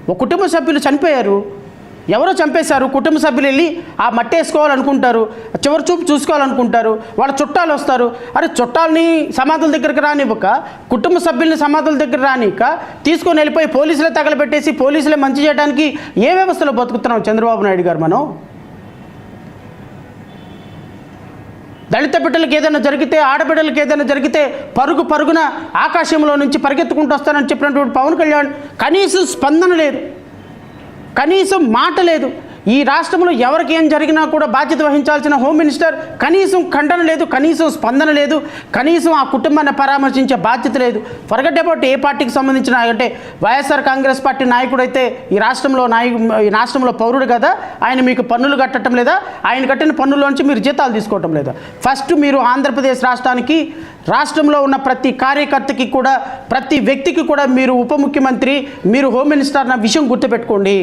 ఒక కుటుంబ సభ్యులు చనిపోయారు, ఎవరో చంపేశారు, కుటుంబ సభ్యులు వెళ్ళి ఆ మట్టి వేసుకోవాలనుకుంటారు, చివరి చూపు చూసుకోవాలనుకుంటారు, వాళ్ళ చుట్టాలు వస్తారు. అరే చుట్టాలని సమాధుల దగ్గరికి రానివ్వక, కుటుంబ సభ్యుల్ని సమాధుల దగ్గర రానిక తీసుకొని వెళ్ళిపోయి పోలీసులే తగలబెట్టేసి పోలీసులే మంచి చేయడానికి ఏ వ్యవస్థలో బతుకుతున్నాం చంద్రబాబు నాయుడు గారు? మనం దళిత బిడ్డలకు ఏదైనా జరిగితే, ఆడబిడ్డలకు ఏదైనా జరిగితే పరుగున ఆకాశంలో నుంచి పరిగెత్తుకుంటూ వస్తానని చెప్పినటువంటి పవన్ కళ్యాణ్ కనీసం స్పందన లేదు, కనీసం మాట లేదు. ఈ రాష్ట్రంలో ఎవరికి ఏం జరిగినా కూడా బాధ్యత వహించాల్సిన హోమ్ మినిస్టర్ కనీసం ఖండన లేదు, కనీసం స్పందన లేదు, కనీసం ఆ కుటుంబాన్ని పరామర్శించే బాధ్యత లేదు. ఫర్గెట్ అబౌట్ ఏ పార్టీకి సంబంధించిన, అంటే వైఎస్ఆర్ కాంగ్రెస్ పార్టీ నాయకుడైతే ఈ రాష్ట్రంలో పౌరుడు కదా, ఆయన మీకు పన్నులు కట్టడం లేదా? ఆయన కట్టిన పన్నుల్లోంచి మీరు జీతాలు తీసుకోవటం లేదా? ఫస్ట్ మీరు ఆంధ్రప్రదేశ్ రాష్ట్రంలో ఉన్న ప్రతి కార్యకర్తకి కూడా, ప్రతి వ్యక్తికి కూడా మీరు ఉప ముఖ్యమంత్రి, మీరు హోమ్ మినిస్టర్ అన్న విషయం గుర్తుపెట్టుకోండి.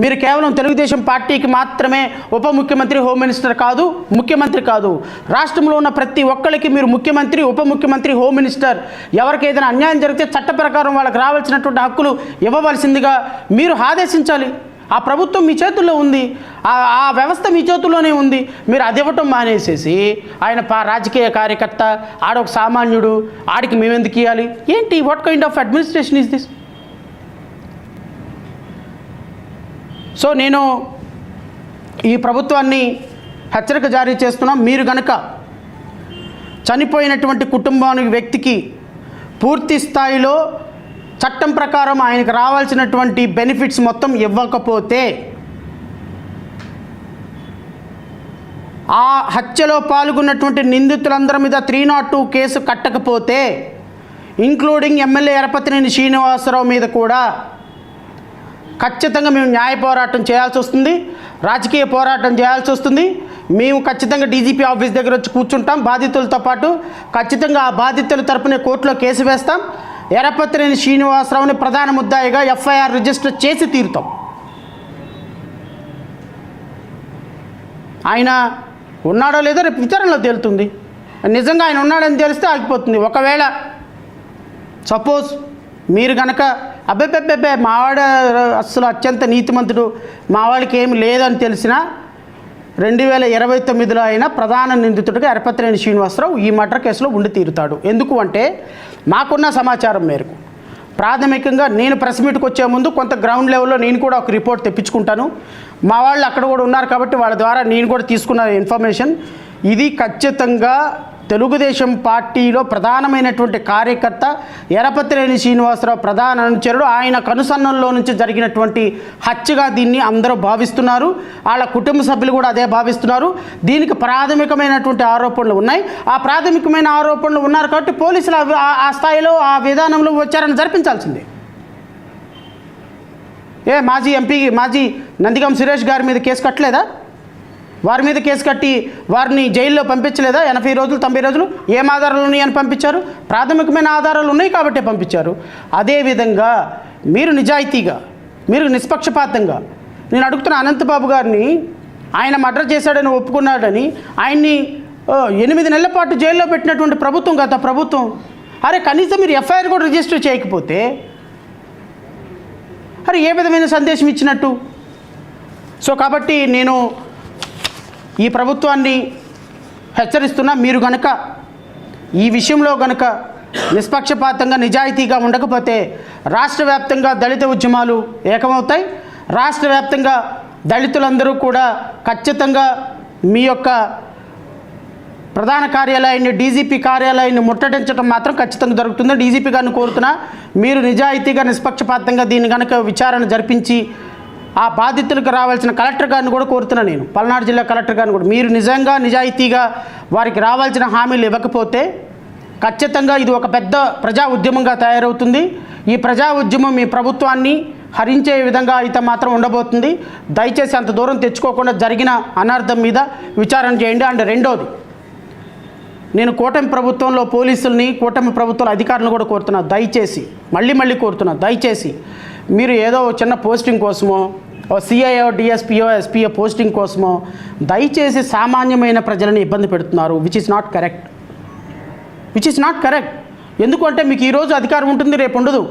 మీరు కేవలం తెలుగుదేశం పార్టీకి మాత్రమే ఉప ముఖ్యమంత్రి, హోమ్ మినిస్టర్ కాదు, ముఖ్యమంత్రి కాదు. రాష్ట్రంలో ఉన్న ప్రతి ఒక్కరికి మీరు ముఖ్యమంత్రి, ఉప ముఖ్యమంత్రి, హోమ్ మినిస్టర్. ఎవరికి ఏదైనా అన్యాయం జరిగితే చట్ట ప్రకారం వాళ్ళకి రావాల్సినటువంటి హక్కులు ఇవ్వవలసిందిగా మీరు ఆదేశించాలి. ఆ ప్రభుత్వం మీ చేతుల్లో ఉంది, ఆ వ్యవస్థ మీ చేతుల్లోనే ఉంది. మీరు అది ఇవ్వటం మానేసేసి ఆయన రాజకీయ కార్యకర్త, ఆడొక సామాన్యుడు, ఆడికి మేమెందుకు ఇవ్వాలి ఏంటి? What kind of administration is this? So నేను ఈ ప్రభుత్వాన్ని హెచ్చరిక జారీ చేస్తున్నాం. మీరు కనుక చనిపోయినటువంటి కుటుంబానికి వ్యక్తికి పూర్తి స్థాయిలో చట్టం ప్రకారం ఆయనకు రావాల్సినటువంటి బెనిఫిట్స్ మొత్తం ఇవ్వకపోతే, ఆ హత్యలో పాల్గొన్నటువంటి నిందితులందరి మీద 302 కేసు కట్టకపోతే, ఇంక్లూడింగ్ ఎమ్మెల్యే ఎరపతినేని శ్రీనివాసరావు మీద కూడా ఖచ్చితంగా మేము న్యాయ పోరాటం చేయాల్సి వస్తుంది, రాజకీయ పోరాటం చేయాల్సి వస్తుంది. మేము ఖచ్చితంగా డీజీపీ ఆఫీస్ దగ్గర వచ్చి కూర్చుంటాం బాధితులతో పాటు. ఖచ్చితంగా ఆ బాధితుల తరపున కోర్టులో కేసు వేస్తాం. ఎరపతినేని శ్రీనివాసరావుని ప్రధాన ముద్దాయిగా ఎఫ్ఐఆర్ రిజిస్టర్ చేసి తీరుతాం. ఆయన ఉన్నాడో లేదో రేపు విచారణలో తేలుతుంది. నిజంగా ఆయన ఉన్నాడని తెలిస్తే ఆగిపోతుంది. ఒకవేళ సపోజ్ మీరు కనుక అబ్బెబ్బెబ్బెబ్బే మావాడ అస్సలు అత్యంత నీతిమంతుడు, మావాడికి ఏమి లేదని తెలిసినా 2029లో అయినా ప్రధాన నిందితుడిగా ఎరపతినేని శ్రీనివాసరావు ఈ మర్డర్ కేసులో ఉండి తీరుతాడు. ఎందుకు అంటే, మాకున్న సమాచారం మేరకు ప్రాథమికంగా నేను ప్రెస్ మీట్కి వచ్చే ముందు కొంత గ్రౌండ్ లెవెల్లో నేను కూడా ఒక రిపోర్ట్ తెప్పించుకుంటాను. మా వాళ్ళు అక్కడ కూడా ఉన్నారు కాబట్టి వాళ్ళ ద్వారా నేను కూడా తీసుకున్న ఇన్ఫర్మేషన్ ఇది. ఖచ్చితంగా తెలుగుదేశం పార్టీలో ప్రధానమైనటువంటి కార్యకర్త ఎరపతినేని శ్రీనివాసరావు ప్రధాన అనుచరుడు, ఆయన కనుసన్నల్లో నుంచి జరిగినటువంటి హత్యగా దీన్ని అందరూ భావిస్తున్నారు. వాళ్ళ కుటుంబ సభ్యులు కూడా అదే భావిస్తున్నారు. దీనికి ప్రాథమికమైనటువంటి ఆరోపణలు ఉన్నాయి. ఆ ప్రాథమికమైన ఆరోపణలు ఉన్నారు కాబట్టి పోలీసులు ఆ స్థాయిలో, ఆ విధానంలో విచారణ జరిపించాల్సిందే. మాజీ నందిగం సురేష్ గారి మీద కేసు కట్టలేదా? వారి మీద కేసు కట్టి వారిని జైల్లో పంపించలేదా? 80 రోజులు 90 రోజులు ఏం ఆధారాలు ఉన్నాయని పంపించారు? ప్రాథమికమైన ఆధారాలు ఉన్నాయి కాబట్టే పంపించారు. అదేవిధంగా మీరు నిజాయితీగా, మీరు నిష్పక్షపాతంగా, నేను అడుగుతున్న అనంతబాబు గారిని, ఆయన మర్డర్ చేశాడని ఒప్పుకున్నాడని ఆయన్ని 8 నెలల పాటు జైల్లో పెట్టినటువంటి ప్రభుత్వం గత ప్రభుత్వం. అరే కనీసం మీరు ఎఫ్ఐఆర్ కూడా రిజిస్టర్ చేయకపోతే అరే ఏ విధమైన సందేశం ఇచ్చినట్టు? సో కాబట్టి నేను ఈ ప్రభుత్వాన్ని హెచ్చరిస్తున్నా, మీరు కనుక ఈ విషయంలో కనుక నిష్పక్షపాతంగా, నిజాయితీగా ఉండకపోతే రాష్ట్ర వ్యాప్తంగా దళిత ఉద్యమాలు ఏకమవుతాయి. రాష్ట్ర వ్యాప్తంగా దళితులందరూ కూడా ఖచ్చితంగా మీ యొక్క ప్రధాన కార్యాలయాన్ని, డీజీపీ కార్యాలయాన్ని ముట్టడించడం మాత్రం ఖచ్చితంగా జరుగుతుంది. డీజీపీ గారిని కోరుతున్నా, మీరు నిజాయితీగా, నిష్పక్షపాతంగా దీన్ని కనుక విచారణ జరిపించి ఆ బాధితులకు రావాల్సిన కలెక్టర్ గారిని కూడా కోరుతున్నా, నేను పల్నాడు జిల్లా కలెక్టర్ గారిని కూడా, మీరు నిజంగా నిజాయితీగా వారికి రావాల్సిన హామీలు ఇవ్వకపోతే ఖచ్చితంగా ఇది ఒక పెద్ద ప్రజా ఉద్యమంగా తయారవుతుంది. ఈ ప్రజా ఉద్యమం మీ ప్రభుత్వాన్ని హరించే విధంగా అయితే మాత్రం ఉండబోతుంది. దయచేసి అంత దూరం తెచ్చుకోకుండా జరిగిన అనర్థం మీద విచారణ చేయండి. అండ్ రెండోది, నేను కూటమి ప్రభుత్వంలో పోలీసుల్ని, కూటమి ప్రభుత్వంలో అధికారులను కూడా కోరుతున్నా, దయచేసి మళ్ళీ కోరుతున్నా, దయచేసి మీరు ఏదో చిన్న పోస్టింగ్ కోసమో, సిఐఓ, డిఎస్పీఓ, ఎస్పీఓ పోస్టింగ్ కోసమో దయచేసి సామాన్యమైన ప్రజలను ఇబ్బంది పెడుతున్నారు. Which is not correct. ఎందుకంటే మీకు ఈరోజు అధికారం ఉంటుంది, రేపు ఉండదు.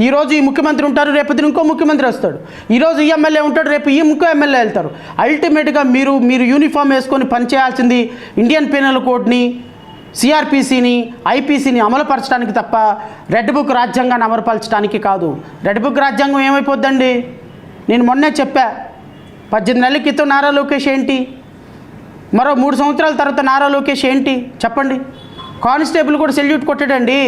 ఈరోజు ఈ ముఖ్యమంత్రి ఉంటారు, రేపు ఇంకో ముఖ్యమంత్రి వస్తాడు. ఈరోజు ఈ ఎమ్మెల్యే ఉంటాడు, రేపు ఇంకో ఎమ్మెల్యే వెళ్తారు. అల్టిమేట్గా మీరు యూనిఫామ్ వేసుకొని పనిచేయాల్సింది ఇండియన్ పీనల్ కోడ్ని, సిఆర్పిసిని, ఐపీసీని అమలుపరచడానికి తప్ప రెడ్ బుక్ రాజ్యాంగాన్ని అమలుపరచడానికి కాదు. రెడ్ బుక్ రాజ్యాంగం ఏమైపోద్దండి? నేను మొన్నే చెప్పా, 18 నెలల క్రితం నారా లోకేష్ ఏంటి, మరో 3 సంవత్సరాల తర్వాత నారా లోకేష్ ఏంటి చెప్పండి? కానిస్టేబుల్ కూడా సెల్యూట్ కొట్టాడండి.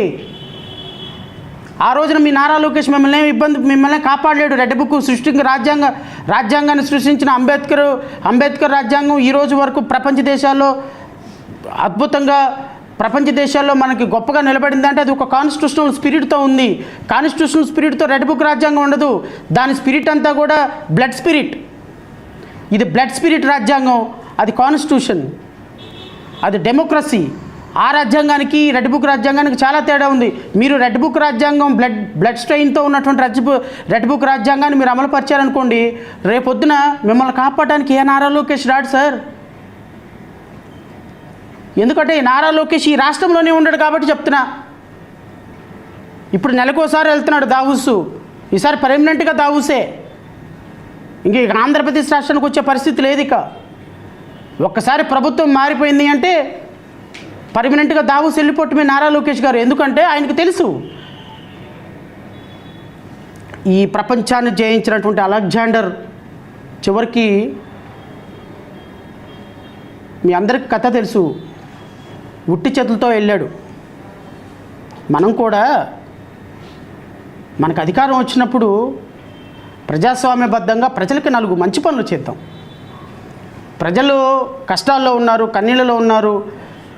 ఆ రోజున మీ నారా లోకేష్ మిమ్మల్ని కాపాడలేడు. రెడ్ బుక్ సృష్టించి రాజ్యాంగాన్ని సృష్టించిన అంబేద్కర్ రాజ్యాంగం ఈ రోజు వరకు ప్రపంచ దేశాల్లో అద్భుతంగా, ప్రపంచ దేశాల్లో మనకి గొప్పగా నిలబడిందంటే అది ఒక కాన్స్టిట్యూషనల్ స్పిరిట్తో ఉంది. కాన్స్టిట్యూషనల్ స్పిరిట్తో రెడ్ బుక్ రాజ్యాంగం ఉండదు. దాని స్పిరిట్ అంతా కూడా బ్లడ్ స్పిరిట్. ఇది బ్లడ్ స్పిరిట్ రాజ్యాంగం, అది కాన్స్టిట్యూషన్, అది డెమోక్రసీ. ఆ రాజ్యాంగానికి రెడ్ బుక్ రాజ్యాంగానికి చాలా తేడా ఉంది. మీరు రెడ్ బుక్ రాజ్యాంగం బ్లడ్ స్ట్రెయిన్తో ఉన్నటువంటి రెడ్ బుక్ రాజ్యాంగాన్ని మీరు అమలుపరిచారనుకోండి, రేపొద్దున మిమ్మల్ని కాపాడడానికి ఏ నారా లోకేష్ రాడు సార్. ఎందుకంటే నారా లోకేష్ ఈ రాష్ట్రంలోనే ఉండడు కాబట్టి చెప్తున్నా. ఇప్పుడు నెలకోసారి వెళ్తున్నాడు దావూసు, ఈసారి పర్మనెంట్గా దావూసే. ఇంక ఆంధ్రప్రదేశ్ రాష్ట్రానికి వచ్చే పరిస్థితి లేదు. ఇక ఒక్కసారి ప్రభుత్వం మారిపోయింది అంటే పర్మనెంట్గా దావూస్ వెళ్ళిపోవటమే నారా లోకేష్ గారు. ఎందుకంటే ఆయనకు తెలుసు, ఈ ప్రపంచాన్ని జయించినటువంటి అలెగ్జాండర్ చివరికి మీ అందరికి కథ తెలుసు, ఉట్టి చేతులతో వెళ్ళాడు. మనం కూడా మనకు అధికారం వచ్చినప్పుడు ప్రజాస్వామ్యబద్ధంగా ప్రజలకి 4 మంచి పనులు చేద్దాం. ప్రజలు కష్టాల్లో ఉన్నారు, కన్నీళ్ళలో ఉన్నారు,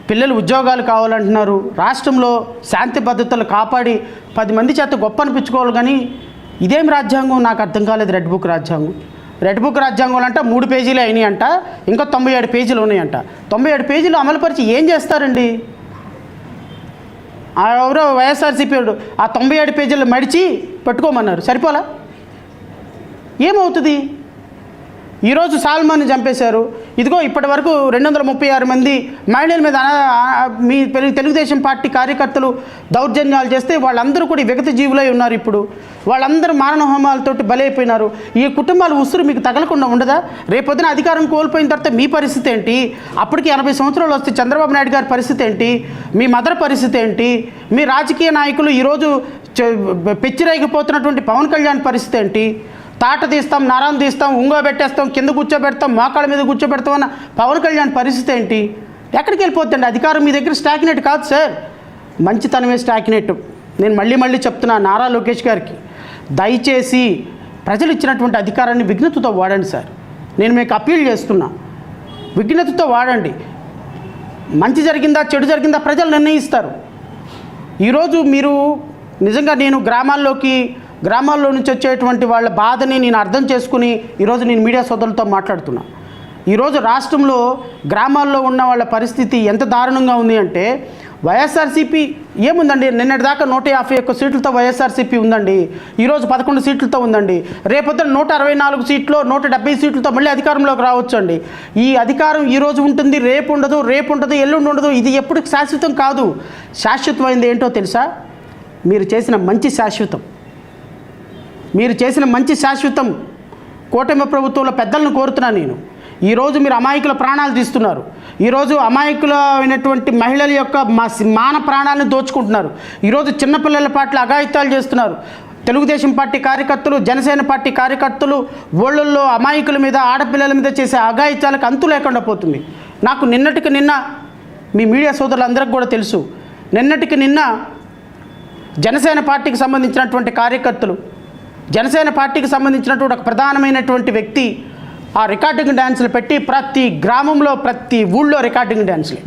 పిల్లలు ఉద్యోగాలు కావాలంటున్నారు. రాష్ట్రంలో శాంతి భద్రతలు కాపాడి 10 మంది చేత గొప్ప అనిపించుకోవాలి. కానీ ఇదేం రాజ్యాంగం నాకు అర్థం కాలేదు. రెడ్ బుక్ రాజ్యాంగం, రెడ్ బుక్ రాజ్యాంగం అంట 3 పేజీలే అయినాయి అంట, ఇంకా 97 పేజీలు ఉన్నాయంట. 97 పేజీలు అమలుపరిచి ఏం చేస్తారండి? ఎవరో వైఎస్ఆర్సీపీ ఆ 97 పేజీలు మడిచి పెట్టుకోమన్నారు, సరిపోలా? ఏమవుతుంది? ఈరోజు సాల్మాన్ని చంపేశారు. ఇదిగో ఇప్పటి వరకు 236 మంది మహిళల మీద మీ తెలుగుదేశం పార్టీ కార్యకర్తలు దౌర్జన్యాలు చేస్తే వాళ్ళందరూ కూడా విగత జీవులై ఉన్నారు. ఇప్పుడు వాళ్ళందరూ మారణ హోమాలతోటి బలైపోయినారు. ఈ కుటుంబాల ఉసురు మీకు తగలకుండా ఉండదా? రేపొద్దున అధికారం కోల్పోయిన తర్వాత మీ పరిస్థితి ఏంటి? అప్పటికి 80 సంవత్సరాలు వస్తే చంద్రబాబు నాయుడు గారి పరిస్థితి ఏంటి? మీ మదర్ పరిస్థితి ఏంటి? మీ రాజకీయ నాయకులు ఈరోజు పెచ్చిరైగిపోతున్నటువంటి పవన్ కళ్యాణ్ పరిస్థితి ఏంటి? తాట తీస్తాం, నరం తీస్తాం, ఉంగోబెట్టేస్తాం, కింద కూర్చోబెడతాం, మోకాళ్ళ మీద కూర్చోబెడతాం అన్న పవన్ కళ్యాణ్ పరిస్థితి ఏంటి? ఎక్కడికి వెళ్ళిపోతుందండి? అధికారం మీ దగ్గర స్టాగ్నేట్ కాదు సార్, మంచితనమే స్టాగ్నేట్. నేను మళ్ళీ చెప్తున్నా నారా లోకేష్ గారికి, దయచేసి ప్రజలు ఇచ్చినటువంటి అధికారాన్ని విఘ్నతతో వాడండి సార్. నేను మీకు అప్పీల్ చేస్తున్నా, విఘ్నతతో వాడండి. మంచి జరిగిందా చెడు జరిగిందా ప్రజలు నిర్ణయిస్తారు. ఈరోజు మీరు నిజంగా నేను గ్రామాల్లో నుంచి వచ్చేటువంటి వాళ్ళ బాధని నేను అర్థం చేసుకుని ఈరోజు నేను మీడియా సోదరులతో మాట్లాడుతున్నా. ఈరోజు రాష్ట్రంలో గ్రామాల్లో ఉన్న వాళ్ళ పరిస్థితి ఎంత దారుణంగా ఉంది అంటే, వైఎస్ఆర్సీపీ ఏముందండి, నిన్నటిదాకా 151 సీట్లతో వైఎస్ఆర్సీపీ ఉందండి, ఈరోజు 11 సీట్లతో ఉందండి. రేపొద్దున 164 సీట్లు 170 సీట్లతో మళ్ళీ అధికారంలోకి రావచ్చు అండి. ఈ అధికారం ఈరోజు ఉంటుంది, రేపు ఉండదు, ఎల్లుండి ఉండదు. ఇది ఎప్పుడు శాశ్వతం కాదు. శాశ్వతమైంది ఏంటో తెలుసా? మీరు చేసిన మంచి శాశ్వతం. కూటమి ప్రభుత్వంలో పెద్దలను కోరుతున్నాను నేను. ఈరోజు మీరు అమాయకుల ప్రాణాలు తీస్తున్నారు. ఈరోజు అమాయకులైనటువంటి మహిళల యొక్క మాన ప్రాణాలను దోచుకుంటున్నారు. ఈరోజు చిన్నపిల్లల పట్ల అఘాయిత్యాలు చేస్తున్నారు. తెలుగుదేశం పార్టీ కార్యకర్తలు, జనసేన పార్టీ కార్యకర్తలు ఊళ్ళల్లో అమాయకుల మీద, ఆడపిల్లల మీద చేసే అఘాయిత్యాలకు అంతు లేకుండా పోతుంది. నాకు నిన్నటికి నిన్న మీ మీడియా సోదరులందరికీ కూడా తెలుసు, నిన్నటికి నిన్న జనసేన పార్టీకి సంబంధించినటువంటి కార్యకర్తలు, జనసేన పార్టీకి సంబంధించినటువంటి ఒక ప్రధానమైనటువంటి వ్యక్తి ఆ రికార్డింగ్ డ్యాన్సులు పెట్టి ప్రతి గ్రామంలో, ప్రతి ఊళ్ళో రికార్డింగ్ డ్యాన్సులు.